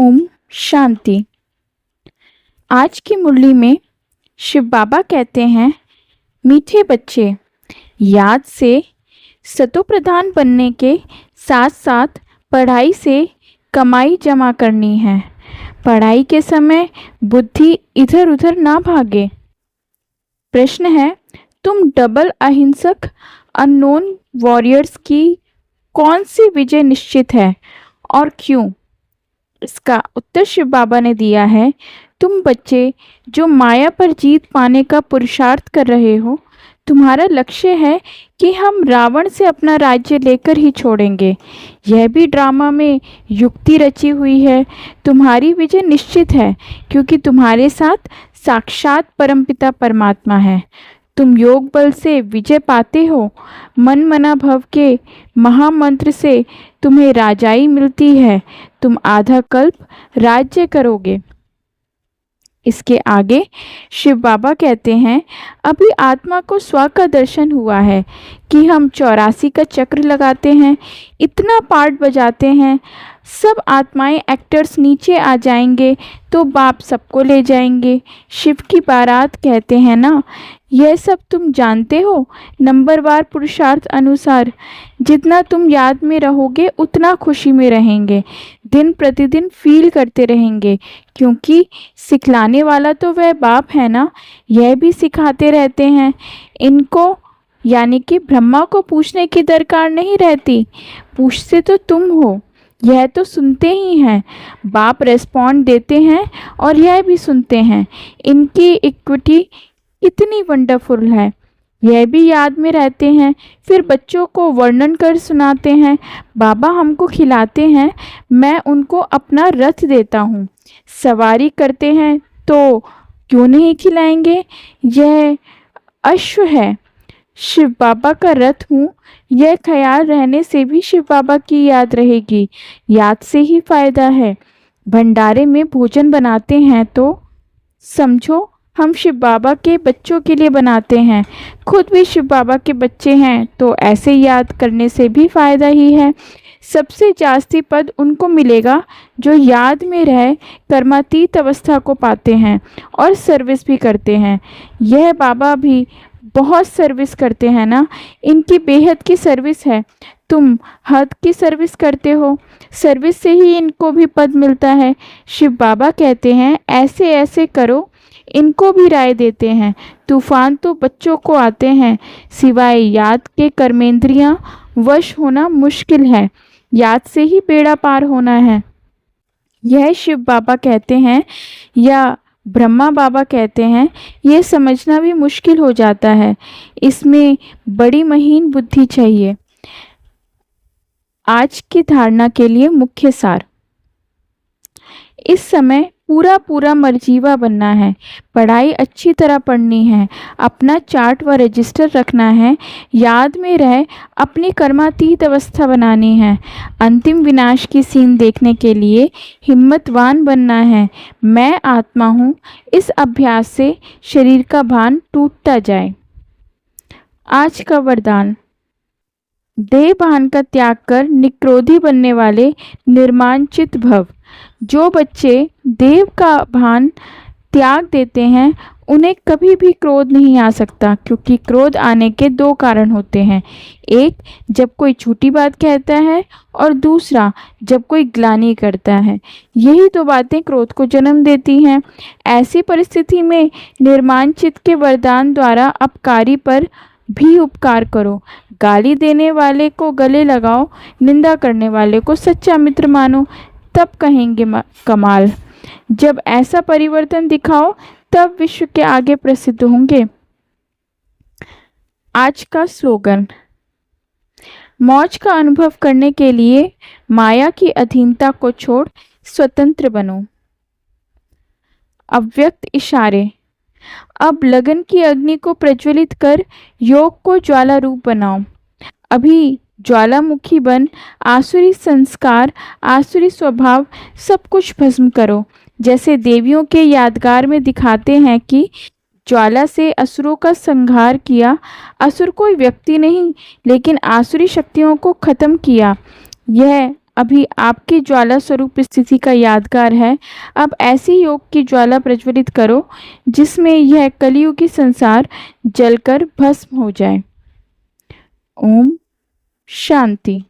ओम शांति। आज की मुरली में शिव बाबा कहते हैं, मीठे बच्चे, याद से सतोप्रधान बनने के साथ साथ पढ़ाई से कमाई जमा करनी है। पढ़ाई के समय बुद्धि इधर उधर ना भागे। प्रश्न है, तुम डबल अहिंसक अननोन वॉरियर्स की कौन सी विजय निश्चित है और क्यों? इसका उत्तर शिव बाबा ने दिया है, तुम बच्चे जो माया पर जीत पाने का पुरुषार्थ कर रहे हो, तुम्हारा लक्ष्य है कि हम रावण से अपना राज्य लेकर ही छोड़ेंगे। यह भी ड्रामा में युक्ति रची हुई है। तुम्हारी विजय निश्चित है क्योंकि तुम्हारे साथ साक्षात परमपिता परमात्मा है। तुम योग बल से विजय पाते हो। मन मना भव के महामंत्र से तुम्हें राजाई मिलती है। तुम आधा कल्प राज्य करोगे। इसके आगे शिव बाबा कहते हैं, अभी आत्मा को स्व का दर्शन हुआ है कि हम 84 का चक्र लगाते हैं, इतना पार्ट बजाते हैं, सब आत्माएं एक्टर्स नीचे आ जाएंगे तो बाप सबको ले जाएंगे। शिव की बारात कहते हैं ना, यह सब तुम जानते हो। नंबरवार पुरुषार्थ अनुसार जितना तुम याद में रहोगे उतना खुशी में रहेंगे, दिन प्रतिदिन फील करते रहेंगे, क्योंकि सिखलाने वाला तो वह बाप है ना। यह भी सिखाते रहते हैं। इनको यानी कि ब्रह्मा को पूछने की दरकार नहीं रहती, पूछते तो तुम हो। यह तो सुनते ही हैं, बाप रेस्पॉन्ड देते हैं और यह भी सुनते हैं। इनकी इक्विटी इतनी वंडरफुल है, यह भी याद में रहते हैं। फिर बच्चों को वर्णन कर सुनाते हैं। बाबा हमको खिलाते हैं, मैं उनको अपना रथ देता हूँ। सवारी करते हैं तो क्यों नहीं खिलाएंगे? यह अश्व है, शिव बाबा का रथ हूँ। यह ख्याल रहने से भी शिव बाबा की याद रहेगी। याद से ही फायदा है। भंडारे में भोजन बनाते हैं तो समझो हम शिव बाबा के बच्चों के लिए बनाते हैं। खुद भी शिव बाबा के बच्चे हैं तो ऐसे याद करने से भी फायदा ही है। सबसे जास्ती पद उनको मिलेगा जो याद में रह कर्मातीत अवस्था को पाते हैं और सर्विस भी करते हैं। यह बाबा भी बहुत सर्विस करते हैं ना, इनकी बेहद की सर्विस है। तुम हद की सर्विस करते हो, सर्विस से ही इनको भी पद मिलता है। शिव बाबा कहते हैं ऐसे ऐसे करो, इनको भी राय देते हैं। तूफान तो बच्चों को आते हैं, सिवाय याद के कर्मेंद्रियां वश होना मुश्किल है। याद से ही बेड़ा पार होना है। यह शिव बाबा कहते हैं या ब्रह्मा बाबा कहते हैं, यह समझना भी मुश्किल हो जाता है। इसमें बड़ी महीन बुद्धि चाहिए। आज की धारणा के लिए मुख्य सार, इस समय पूरा मर्जीवा बनना है। पढ़ाई अच्छी तरह पढ़नी है, अपना चार्ट व रजिस्टर रखना है, याद में रहे अपनी कर्मातीत अवस्था बनानी है। अंतिम विनाश की सीन देखने के लिए हिम्मतवान बनना है। मैं आत्मा हूँ, इस अभ्यास से शरीर का भान टूटता जाए। आज का वरदान, देह भान का त्याग कर निक्रोधी बनने वाले निर्माणचित भव। जो बच्चे देव का भान त्याग देते हैं उन्हें कभी भी क्रोध नहीं आ सकता, क्योंकि क्रोध आने के दो कारण होते हैं। एक, जब कोई झूठी बात कहता है, और दूसरा जब कोई ग्लानि करता है। यही दो बातें क्रोध को जन्म देती हैं। ऐसी परिस्थिति में निर्माणचित के वरदान द्वारा अपकारी पर भी उपकार करो। गाली देने वाले को गले लगाओ, निंदा करने वाले को सच्चा मित्र मानो, तब कहेंगे कमाल। जब ऐसा परिवर्तन दिखाओ तब विश्व के आगे प्रसिद्ध होंगे। आज का स्लोगन, मौज का अनुभव करने के लिए माया की अधीनता को छोड़ स्वतंत्र बनो। अव्यक्त इशारे, अब लगन की अग्नि को प्रज्वलित कर योग को ज्वाला रूप बनाओ। अभी ज्वालामुखी बन आसुरी संस्कार, आसुरी स्वभाव सब कुछ भस्म करो। जैसे देवियों के यादगार में दिखाते हैं कि ज्वाला से असुरों का संहार किया। असुर कोई व्यक्ति नहीं, लेकिन आसुरी शक्तियों को खत्म किया। यह अभी आपकी ज्वाला स्वरूप स्थिति का यादगार है। अब ऐसी योग की ज्वाला प्रज्वलित करो जिसमें यह कलियुगी संसार जलकर भस्म हो जाए। ओम शांति।